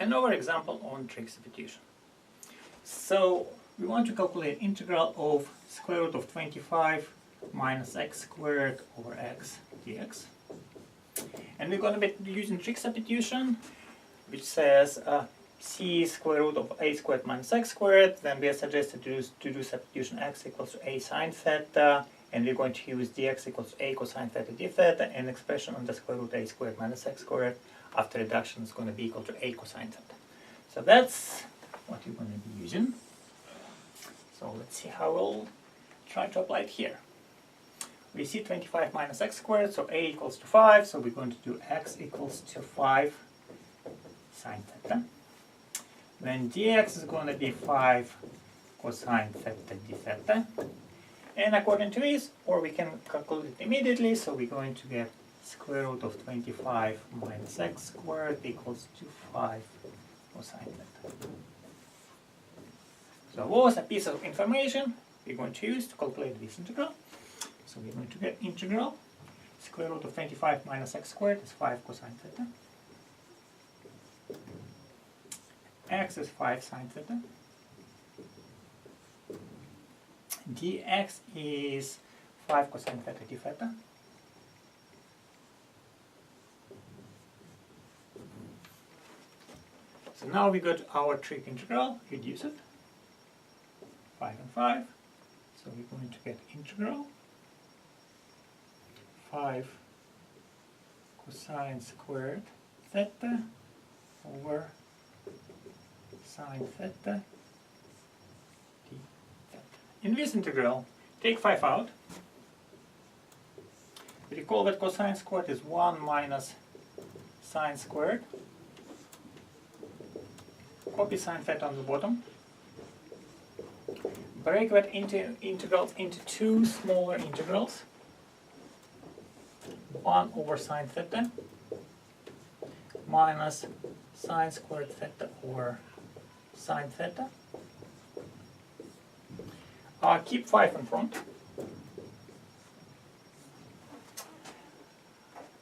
Another example on trig substitution. So we want to calculate integral of square root of 25 minus x squared over x dx. And we're going to be using trig substitution, which says c square root of a squared minus x squared. Then we are suggested to do substitution x equals to a sine theta, and we're going to use dx equals to a cosine theta d theta, and expression on the square root a squared minus x squared after reduction is going to be equal to a cosine theta. So that's what we're going to be using. So let's see how we'll try to apply it here. We see 25 minus x squared, so a equals to 5, so we're going to do x equals to 5 sine theta. Then dx is going to be 5 cosine theta d theta. And according to this, or we can calculate it immediately, so we're going to get square root of 25 minus x squared equals to 5 cosine theta. So what was a piece of information we're going to use to calculate this integral? So we're going to get integral square root of 25 minus x squared is 5 cosine theta. X is 5 sine theta. Dx is 5 cosine theta d theta. So now we got our trig integral, reduce it, 5 and 5. So we're going to get integral 5 cosine squared theta over sine theta d theta. In this integral, take 5 out. Recall that cosine squared is 1 minus sine squared. Copy sine theta on the bottom. Break that into integrals into two smaller integrals. 1 over sine theta minus sine squared theta over sine theta. Keep 5 in front.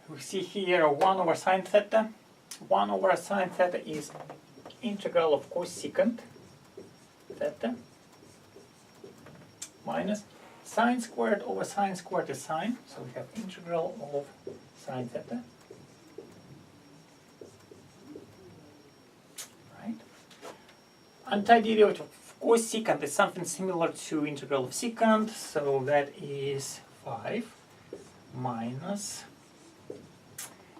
We see here 1 over sine theta. 1 over sine theta is integral of cosecant theta minus sine squared over sine squared is sine, so we have integral of sine theta. Right? Antiderivative of cosecant is something similar to integral of secant, so that is 5 minus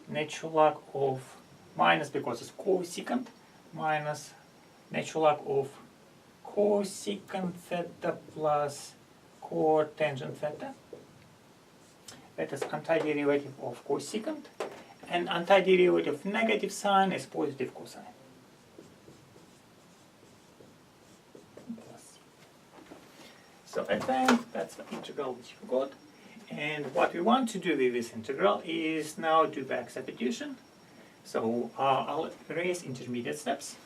natural log of minus because it's cosecant minus natural log of cosecant theta plus cotangent theta. That is antiderivative of cosecant, and antiderivative of negative sine is positive cosine. So at the end, that's the integral which you got. And what we want to do with this integral is now do back substitution. So I'll erase intermediate steps.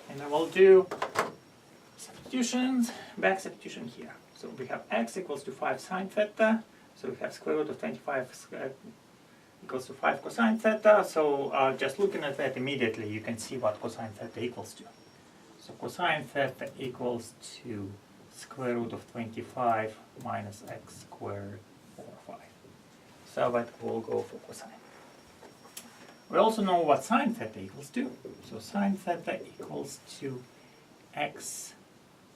And I will do substitutions, back substitution here. So we have x equals to 5 sine theta. So we have square root of 25 equals to 5 cosine theta. So just looking at that immediately, you can see what cosine theta equals to. So cosine theta equals to square root of 25 minus x squared over 5. So that will go for cosine. We also know what sine theta equals to. So sine theta equals to x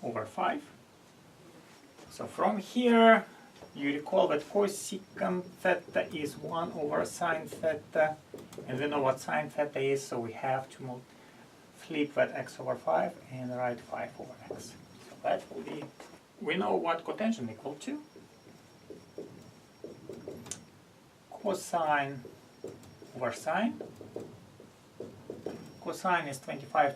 over 5. So from here, you recall that cosecant theta is 1 over sine theta, and we know what sine theta is, so we have to flip that x over 5 and write 5 over x. So that will be, we know what cotangent equal to. Cosine over sine. Cosine is 25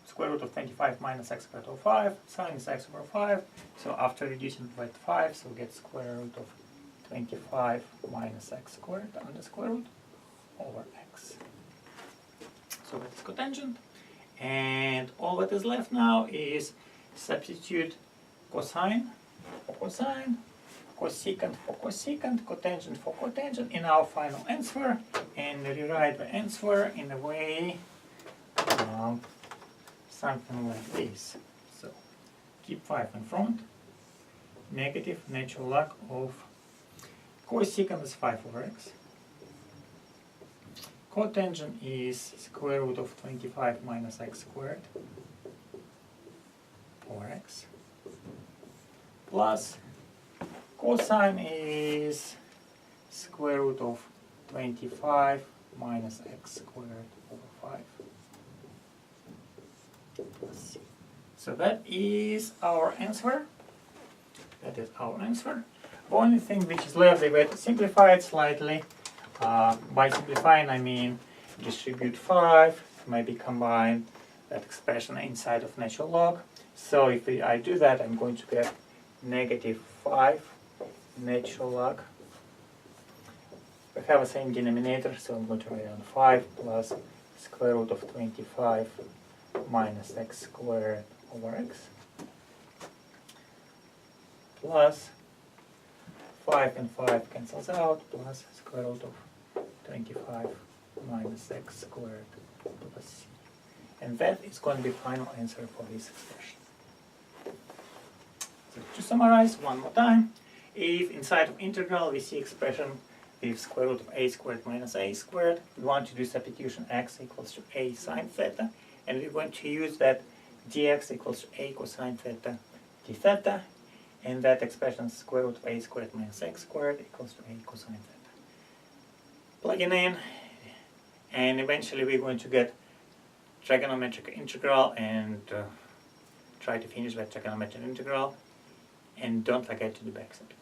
square root of 25 minus x squared over 5. Sine is x over 5. So after reducing by 5, so we get square root of 25 minus x squared under square root over x. So that's cotangent. And all that is left now is substitute cosine for cosine, cosecant for cosecant, cotangent for cotangent in our final answer, and rewrite the answer in a way something like this. So keep 5 in front, negative natural log of cosecant is 5 over x, cotangent is square root of 25 minus x squared over x, plus cosine is square root of 25 minus x squared over 5 plus c. So that is our answer. That is our answer. The only thing which is left, we have to simplify it slightly. By simplifying, I mean distribute 5, maybe combine that expression inside of natural log. So if I do that, I'm going to get negative 5 natural log. We have the same denominator, so I'm going to write down 5 plus square root of 25 minus x squared over x, plus 5 and 5 cancels out, plus square root of 25 minus x squared plus c. And that is going to be final answer for this expression. So to summarize one more time, if inside of integral we see expression with square root of a squared minus a squared, we want to do substitution x equals to a sine theta, and we're going to use that dx equals to a cosine theta d theta, and that expression square root of a squared minus x squared equals to a cosine theta. Plugging in, and eventually we're going to get trigonometric integral and try to finish that trigonometric integral, and don't forget to do back step.